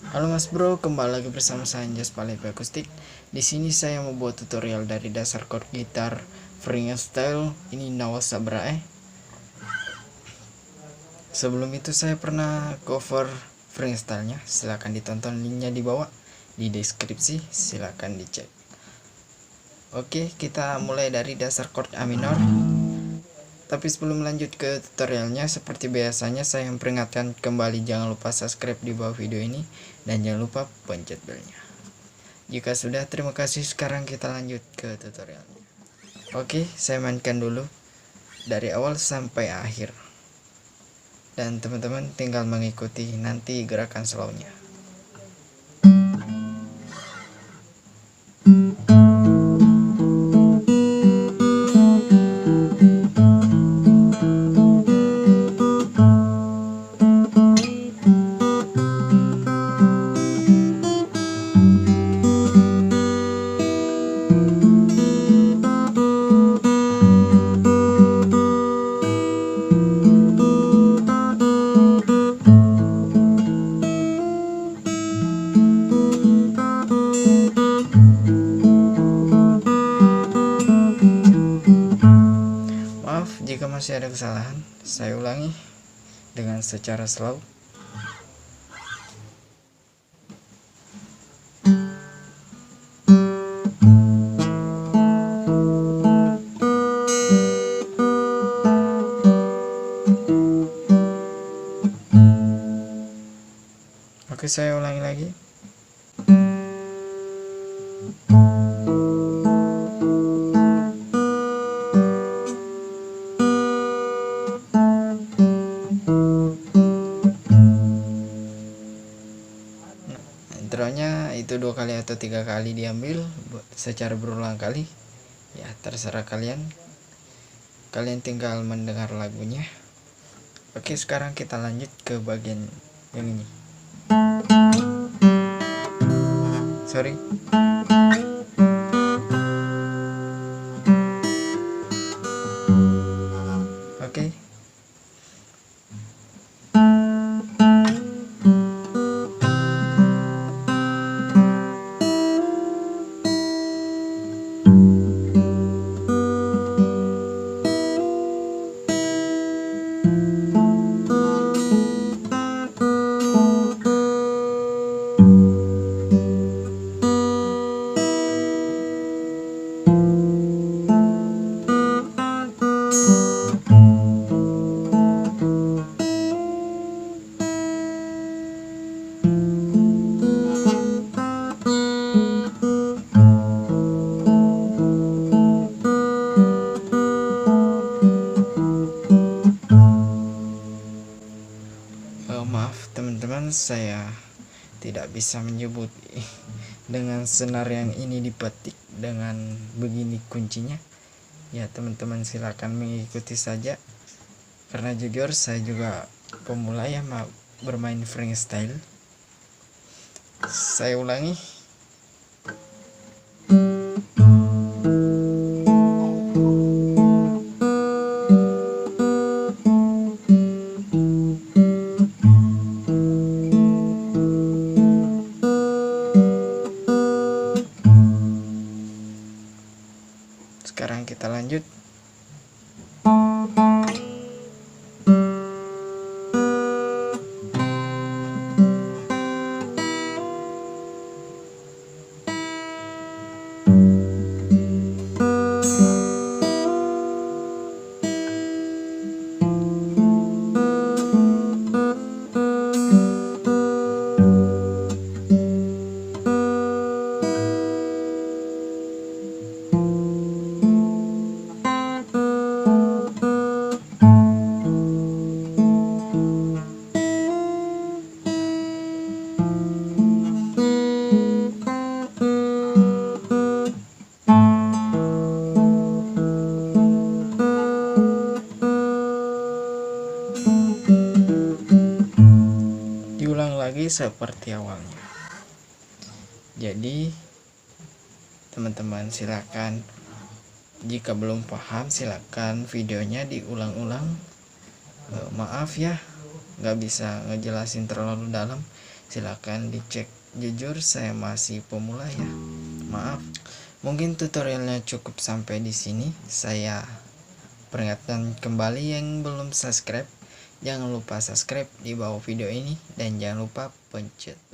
Halo Mas Bro, kembali lagi bersama saya Anjas Palepi Akustik. Di sini saya membuat tutorial dari dasar chord gitar fingerstyle ini Nawa Sabra. Sebelum itu saya pernah cover fingerstyle-nya. Silahkan ditonton, linknya di bawah di deskripsi, silahkan dicek. Oke, kita mulai dari dasar chord A minor. Tapi sebelum lanjut ke tutorialnya, seperti biasanya saya memperingatkan kembali, jangan lupa subscribe di bawah video ini dan jangan lupa pencet belnya. Jika sudah, terima kasih. Sekarang kita lanjut ke tutorialnya. Oke, saya mainkan dulu dari awal sampai akhir, dan teman-teman tinggal mengikuti nanti gerakan slownya. Maaf jika masih ada kesalahan, saya ulangi dengan secara slow. Oke, saya ulangi lagi. Intronya itu 2 kali atau 3 kali diambil secara berulang kali. Ya, terserah kalian. Kalian tinggal mendengar lagunya. Oke, sekarang kita lanjut ke bagian yang ini. Sorry. Oke. Maaf teman-teman, saya tidak bisa menyebut dengan senar yang ini dipetik dengan begini kuncinya. Ya teman-teman silakan mengikuti saja, karena jujur saya juga pemula ya bermain fingerstyle. Saya ulangi. Sekarang kita lanjut. Diulang lagi seperti awalnya. Jadi teman-teman silakan, jika belum paham silakan videonya diulang-ulang. Maaf ya nggak bisa ngejelasin terlalu dalam, silahkan dicek. Jujur saya masih pemula ya, maaf. Mungkin tutorialnya cukup sampai di sini. Saya peringatkan kembali yang belum subscribe, jangan lupa subscribe di bawah video ini dan jangan lupa pencet